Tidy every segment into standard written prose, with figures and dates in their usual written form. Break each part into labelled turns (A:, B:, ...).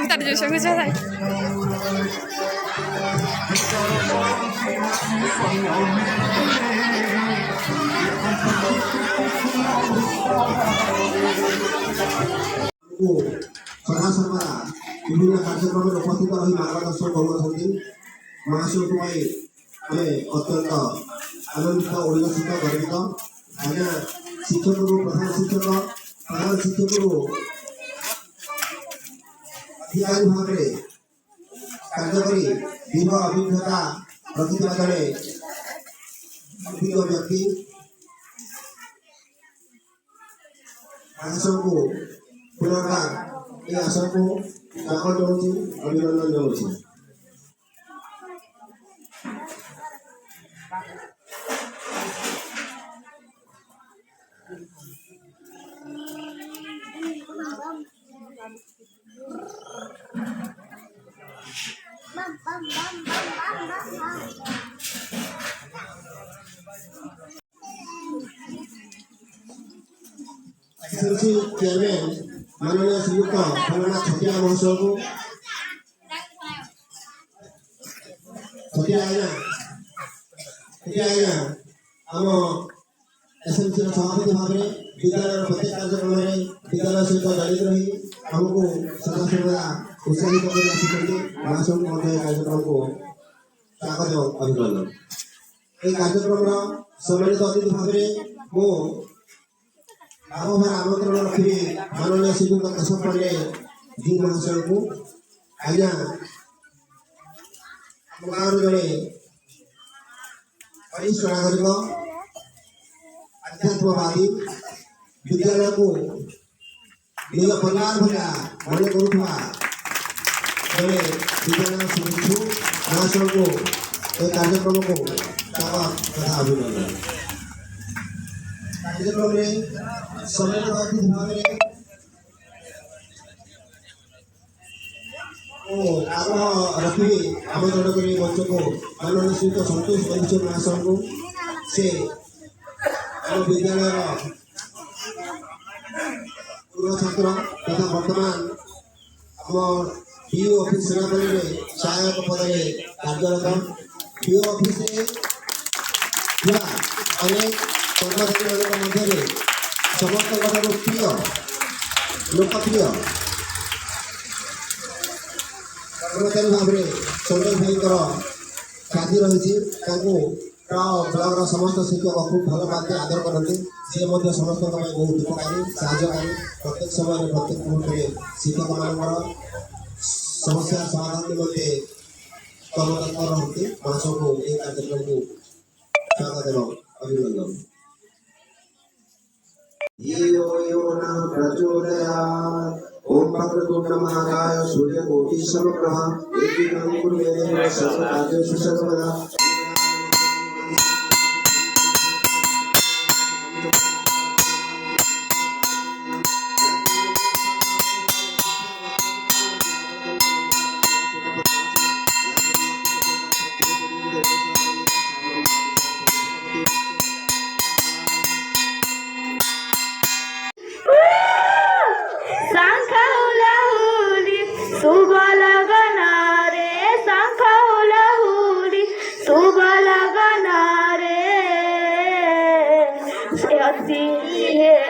A: Ntar Joshua gue jalan.
B: सदासर्वदा विभिन्न कार्यक्रम उपस्थित रही मार्गदर्शन करुँच महाशिव आम अत्यंत आनंदित उल्लसित गर्वित आज्ञा शिक्षक प्रधान शिक्षक अधिकारी भाव में कार्य कर दीर्घ अभिज्ञता रखि जड़े अभिज्ञ व्यक्ति आसन को पुनर्बार ये आसन को स्वागत जनाऊँ अभिनंदन जनाऊँ। चेयरमैन माननीय श्रीयुक्त फलना छटिया महोत्सव को छटिया आम एसएमसी सभापति भाव में विद्यालय प्रत्येक कार्यक्रम में विद्यालय सहित जड़ित रही आमको सदासर्वदा उत्साहित कर महासव कार्यक्रम को स्वागत अभिनंदन। ये कार्यक्रम सम्मानित अतिथि भाव में मो आमंत्रण रखी माननीय श्रीयुक्त केशव पांडे जी महाशय को आज्ञा गाँव जड़े वरिष्ठ नागरिक अध्यात्मवादी विद्यालय को निज परिवार भाया मन करुवा जड़े विद्यालय सदस्य महाशय को यह कार्यक्रम को स्वागत तथा अभिनंदन। कार्यक्रम में सम्मानित अतिथि भाव में आग्रह रखी आमंत्रण कर मंच को माननीय श्रीयुक्त संतोष बंधु महाशय को से विद्यालय पूर्व छात्र तथा वर्तमान आम डीओ ऑफिस सेनापल्ली में सहायक पद में कार्यरत डीओ ऑफिस अनेक कर्मचारी मध्य समस्त प्रिय लोकप्रिय कर्मचारी भाव में संजय भाई ख्याति रही ब्लॉक समस्त शिक्षक खूब भल पाते आदर करते सी समस्त बहुत उपकारी साहयकारी प्रत्येक समय प्रत्येक मुहूर्त शिक्षक मान समस्या समाधान निमंते कर्मतत्पर रहते महाशय को यह कार्यक्रम को स्वागत एवं अभिनंदन। यो यो न प्रचोदयात् ओम वक्रतुंड महाकाय सूर्यकोटि समप्रभ एकीकं कुरु मे देव सर्वकार्येषु सर्वदा।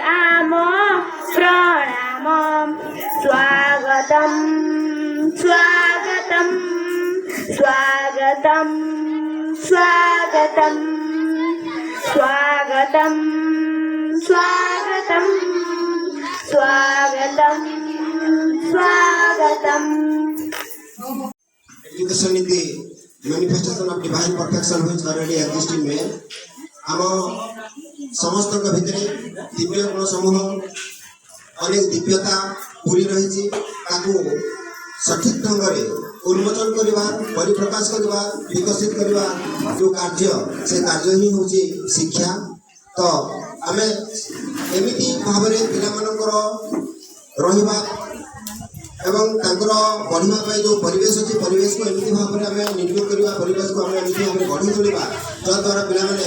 C: आम प्रणाम स्वागतम स्वागतम स्वागतम स्वागतम स्वागतम स्वागतम स्वागतम स्वागतम।
B: Education in the manifestation of divine perfection which already exists in man. आम समस्त भितर दिव्य गुण समूह अनेक दिव्यता पूरी रही सठिक ढंग से उन्मोचन करवा परिप्रकाश करवा विकसित करवा जो कार्य से कार्य ही हूँ शिक्षा। तो आम एमती भाव में पिला एवं तांकर बढ़िया पाई जो परिवेश अच्छी परिवेश को एमती भाव में आम निर्माण करवा परिवेश को आम एमती भाव में गढ़ी तोड़ा जद्वारा पिलाने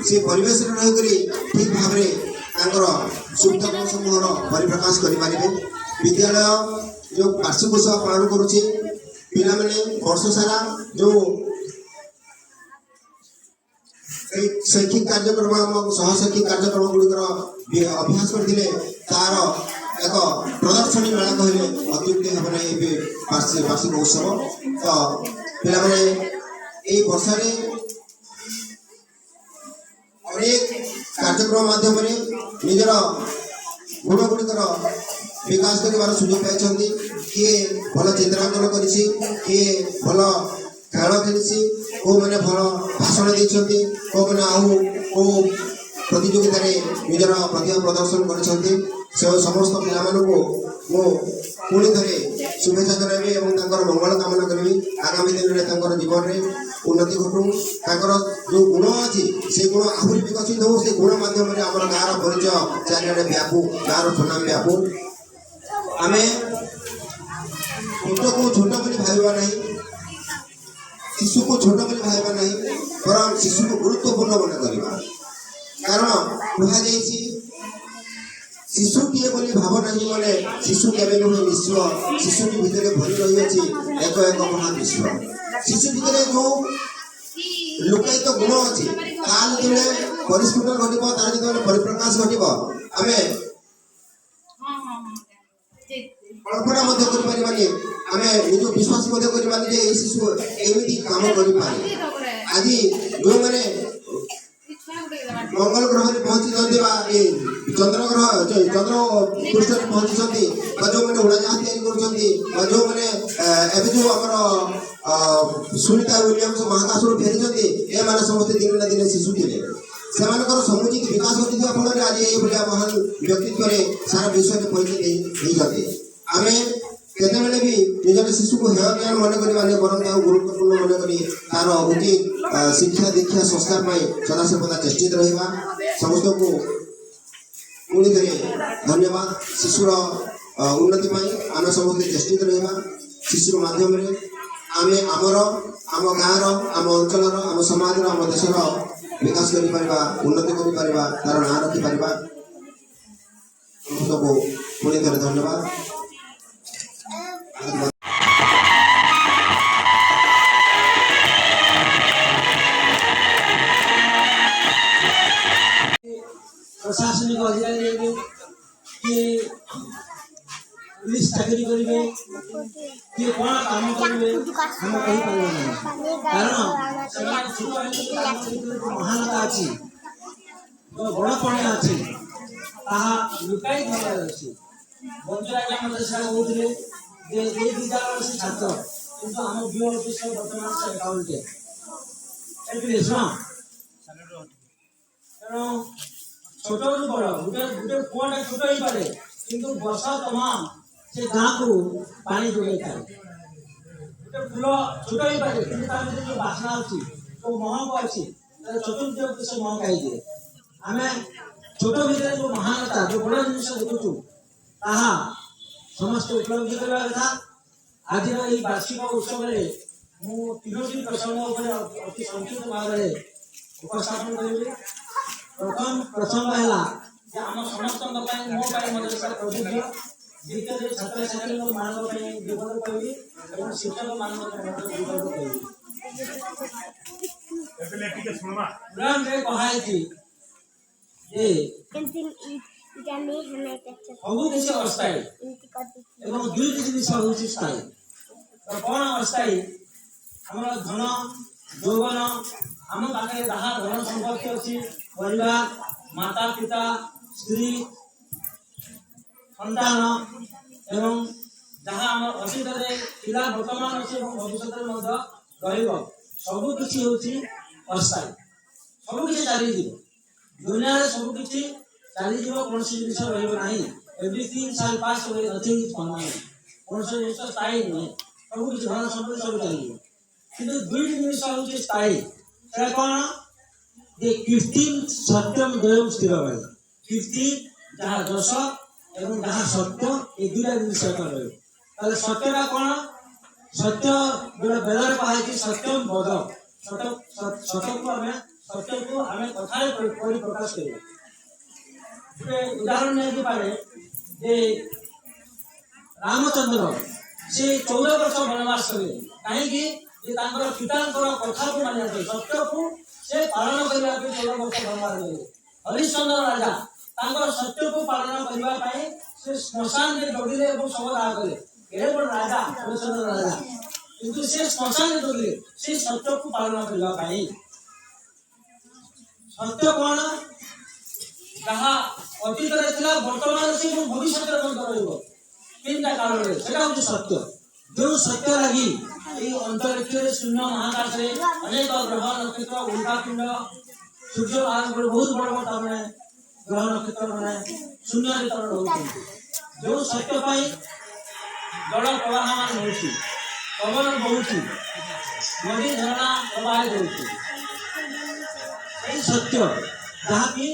B: से परिवेश रहीकि ठीक भाव में सुप्त गुण समूहर परिप्रकाश करें। विद्यालय जो वार्षिक उत्सव पालन करुचे पिला वर्ष सारा जो शैक्षिक कार्यक्रम सहशैक्षिक कार्यक्रम गुड़िकर अभ्यास करते तार एक प्रदर्शनी मेला कहले अत्युक्ति हम वार्षिक उत्सव तो पे वर्ष अनेक कार्यक्रम माध्यम निजर गुण गुड़िकर विकास कर सुजोग पाई किए भल चित्रांकन कर किए भल खेल खेली को मैंने भल भाषण देते को मैंने आउ को प्रतियोगिता निजर प्रतिभा प्रदर्शन कर समस्त पिला पुणी थे शुभेच्छा जन मंगल कामना करी आगामी दिन में जीवन में उन्नति घटू जो गुण अच्छी से गुण आहरी विकसित हो से गुण मध्यम आम गाँव परिचय चारिड़े व्यापू गाँव सुनाम व्यापू आम छोट को छोट बोली भावना नहीं शिशु को छोट बोली भावना नहीं बर शिशु को गुरुत्वपूर्ण मन करवा कारण कहुई शिशुटीए बोली भावना ही मैंने शिशु केवे नुहे विश्व शिशुटी भितर भरी रही एक एक महान विश्व शिशु भितर जो लुकायित गुण अच्छी तार जो परिस्फुटन घटब तार जो परिप्रकाश घटब आम कल्पना करें आम निज विश्वास कर शिशु एमती कम कर आज जो मैंने मंगल ग्रह में पहुंची चंद्र ग्रह चंद्र पृष्ठ में पहुंची जो मैंने उड़ाजाहाज या जो मैंने जो आम सुनीता विलियम्स महाकाश फेरी ए मैंने समस्त दिन ना दिन शिशु थे से समुचित विकास घटी फल आज ये महान व्यक्तित्व सारा विश्व में परिचित आम केतबेले भी निजर शिशु को हेय ज्ञान मन करवाने बरं गुरुत्वपूर्ण मन कर तार उचित शिक्षा दीक्षा संस्कार सदा सर्वदा चेष्टित रहा समस्त को पुणी थे धन्यवाद शिशुर उन्नति आम समस्त चेष्टित रहा शिशुर माध्यम आम आमर आम गाँव आम अंचल आम समाज आम देशर विकास कर उन्नति कर तार ना रखिपर समस्त को पुणी थे धन्यवाद।
D: प्रशासनिक अधिकारी किए पुलिस चाकरी करेंगे किए कौन काम करेंगे हम कही पारे कारण महानता अच्छी जो बड़पणिया अच्छी लुकाई अच्छी बंधुराज आम देश कहते ये विद्यालय से छात्र किंतु आम बीओ ऑफिस बर्तमान से अकाउंटे तेणु छोट रू बड़ गोटे गोटे पुआटा छोट ही पारे किंतु वर्ष तमाम से गाँ को पानी जोड़े था गोटे फूल छोट ही पारे कि जो बासना अच्छी जो महक अच्छी चतुर्थ से महक आई आम छोट भितर जो महानता जो बड़ जिन देखुचु ताहा समस्त उपलब्धि करवा कथा आज वार्षिक उत्सव में मु तीनोटी प्रसंग अति संक्षिप्त भाव में उपस्थापन करी। प्रथम प्रसंग है आम समस्त मो प्रबुद्ध द्वितीय छात्र छात्री मान विपद कहि शिक्षक मान विपद कहि कहाई सबू किसी अस्थायी एवं दुईट जिन हूँ स्थायी तो कौन अस्थायी आम धन यौवन आम पाखे जहाँ धन संपत्ति अच्छी परिवार माता पिता स्त्री सन्तान एवं जहाँ आम अतीत पिला वर्तमान अच्छे भविष्य सबकि हूँ अस्थायी सबकि चली दुनिया सबकि चली कौन जिन रहा everything shall pass away nothing is permanent कौन जिन स्थायी नुहे सबकि धन संपत्ति सब चलिए किंतु दुईट जिन हूँ स्थायी से कौन ये कीर्तिम सत्यम द्वयम स्थिर भाई कीर्ति जहाँ यश एवं जहाँ सत्य ये दुईटा जिन रही ତାହେଲେ ସତ୍ୟଟା କ'ଣ? ସତ୍ୟ ଗୋଟେ ବେଦରେ କୁହାଯାଇଛି ସତ୍ୟମ ବଦ। ସତ୍ୟକୁ ଆମେ କଥାରେ ପରିପ୍ରକାଶ କରିବା। ଗୋଟେ ଉଦାହରଣ ନେଇପାରେ ଯେ ରାମଚନ୍ଦ୍ର ସେ 14 ବର୍ଷ ବନବାସ କଲେ। କାହିଁକି? ଯେ ତାଙ୍କର ପିତାଙ୍କର କଥାକୁ ମାନିବା ପାଇଁ, ସତ୍ୟକୁ ସେ ପାଳନ କରିବା ପାଇଁ 14 ବର୍ଷ ବନବାସ କଲେ। ହରିଶ୍ଚନ୍ଦ୍ର ରାଜା ତାଙ୍କର ସତ୍ୟକୁ ପାଳନ କରିବା ପାଇଁ ସେ ଶ୍ମଶାନରେ ଦୌଡ଼ିଲେ ଏବଂ ଶବଦାହ କଲେ। କେଡ଼େ ବଡ଼ ରାଜା ହରିଶ୍ଚନ୍ଦ୍ର ରାଜା, କିନ୍ତୁ ସେ ଶ୍ମଶାନରେ ଦୌଡ଼ିଲେ ସେ ସତ୍ୟକୁ ପାଳନ କରିବା ପାଇଁ। ସତ୍ୟ କ'ଣ? ଯାହା ଅତୀତରେ ଥିଲା, ବର୍ତ୍ତମାନ ସେ ଏବଂ ଭବିଷ୍ୟତରେ ମଧ୍ୟ ରହିବ। ତିନିଟା କାରଣରେ ସେଟା ହଉଛି ସତ୍ୟ। ଯେଉଁ ସତ୍ୟ ଲାଗି এই ଅନ୍ତରିକ୍ଷରେ ଶୂନ୍ୟ ମହାକାଶରେ ଅନେକ ଗ୍ରହ ନକ୍ଷତ୍ର ଉଲ୍କାପିଣ୍ଡ ସୂର୍ଯ୍ୟ ଆଗରେ ବହୁତ ବଡ଼ ବଡ଼ ତାମାନେ ଗ୍ରହ ନକ୍ଷତ୍ର ମାନେ ଶୂନ୍ୟରେ ତଳେ ରହୁଛନ୍ତି। ଯେଉଁ ସତ୍ୟ ପାଇଁ ଜଳ ପ୍ରବାହମାନ ହେଉଛି, ପବନ ବହୁଛି, ନଦୀ ଝରଣା ପ୍ରବାହିତ ହେଉଛି, ସେଇ ସତ୍ୟ ଯାହାକି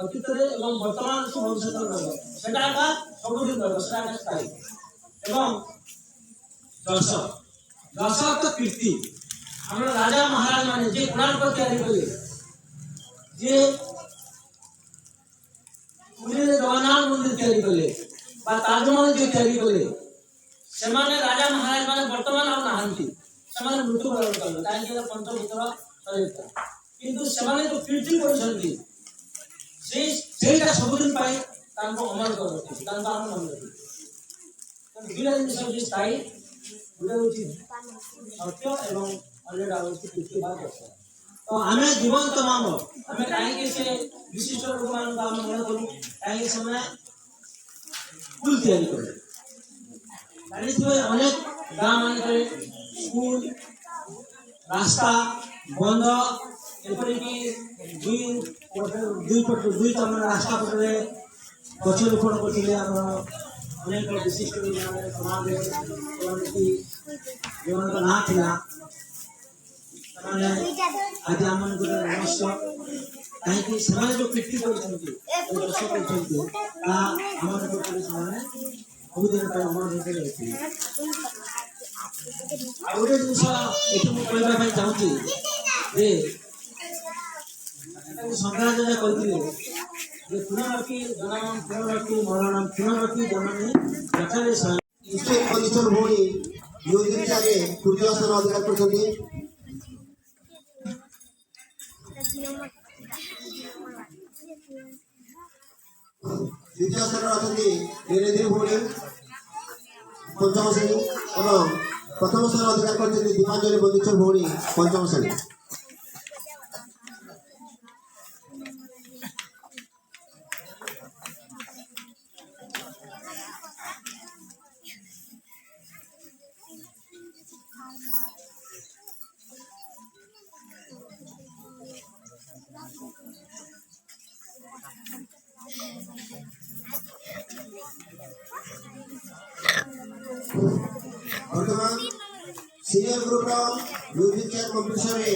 D: ଅତୀତରେ ଏବଂ ବର୍ତ୍ତମାନ ଭବିଷ୍ୟତରେ ରହିବ, ସେଟା ଏକା ସବୁଦିନ ରହିବ, ସେଟା ଏକା ସ୍ଥାୟୀ। ଏବଂ ଯଶ ଅର୍ଥ କୀର୍ତ୍ତି। ଆମର ରାଜା ମହାରାଜ ମାନେ ଯେ କୋଣାର୍କ ତିଆରି କଲେ, ଯେ ପୁରୀରେ ଜଗନ୍ନାଥ ମନ୍ଦିର ତିଆରି କଲେ ବା ତାଜମହଲ ଯେ ତିଆରି କଲେ, ସେମାନେ ରାଜା ମହାରାଜ ମାନେ ବର୍ତ୍ତମାନ ଆଉ ନାହାନ୍ତି। ସେମାନେ ମୃତ୍ୟୁବରଣ କଲେ, କାହିଁକି ପଞ୍ଚଭୂତର ଚରିତ୍ର। କିନ୍ତୁ ସେମାନେ ଯୋଉ କୀର୍ତ୍ତି କରିଛନ୍ତି ସେଇଟା ସବୁଦିନ ପାଇଁ ତାଙ୍କୁ ଅମର କରି ରଖିଛି, ତାଙ୍କୁ ଆମେ ମନେ ରଖିଛୁ। ଦୁଇଟା ଜିନିଷ ହେଉଛି ସ୍ଥାୟୀ, ଗୋଟେ ହେଉଛି ସତ୍ୟ ଏବଂ ଅନ୍ୟଟା ହେଉଛି କୀର୍ତ୍ତି ବା ଯଶ। ତ ଆମେ ଜୀବନ୍ତ ମାନବ, ଆମେ କାହିଁକି ସେ ବିଶିଷ୍ଟ ଲୋକମାନଙ୍କୁ ଆମେ ମନେ କରୁ? କାହିଁକି ସେମାନେ ସ୍କୁଲ ତିଆରି କଲେ। ଜାଣିଥିବେ ଅନେକ ଗାଁ ମାନଙ୍କରେ ସ୍କୁଲ, ରାସ୍ତା, ବନ୍ଧ, ଏପରିକି ଦୁଇ ତମର ରାସ୍ତା ପଟରେ ଗଛ ରୋପଣ କରିଥିଲେ ଆମର ଅନେକ ବିଶିଷ୍ଟ ସମାଜରେ ଯେଉଁମାନଙ୍କ ନାଁ ଥିଲା, ସେମାନେ ଆଜି ଆମମାନଙ୍କର ରହସ୍ୟ। କାହିଁକି? ସେମାନେ ଯୋଉ କୀର୍ତ୍ତି କରିଛନ୍ତି, ଯୋଉ ଯଶ କରିଛନ୍ତି, ତାହା ଆମମାନଙ୍କ ଉପରେ ସେମାନେ ସବୁଦିନ ପାଇଁ ଅମର ହେଇକି ରହିଥିଲେ। ଆଉ ଗୋଟେ ଜିନିଷ ଏଠି ମୁଁ କହିବା ପାଇଁ ଚାହୁଁଛି ଯେ ଶଙ୍କରାଚାର୍ଯ୍ୟ କହିଥିଲେ ଯେ ପୁନରପି ଜନନମ୍ ପୁନରପି ମରଣମ୍ ପୁନରପି ଜନନୀ ଯଥାରେ
B: କନିଷ୍ଠ ଭଉଣୀ ୟୁଦିନରେ ତୃତୀୟ ସ୍ଥାନ ଅଧିକାର କରିଛନ୍ତି। ଦ୍ୱିତୀୟ ସ୍ଥାନରେ ଅଛନ୍ତି ନିରେନ୍ଦ୍ରୀ ଭଉଣୀ ପଞ୍ଚମ ଶ୍ରେଣୀ ଏବଂ ପ୍ରଥମ ସ୍ଥାନ ଅଧିକାର କରିଛନ୍ତି ଦୀପାଞ୍ଜଳି ବନ୍ଦିଚ ଭଉଣୀ ପଞ୍ଚମ ଶ୍ରେଣୀ। ବର୍ତ୍ତମାନ ସିନିୟର ଗ୍ରୁପର ମ୍ୟୁଜିକ୍ ଚେୟାର କମ୍ପିଟିସନରେ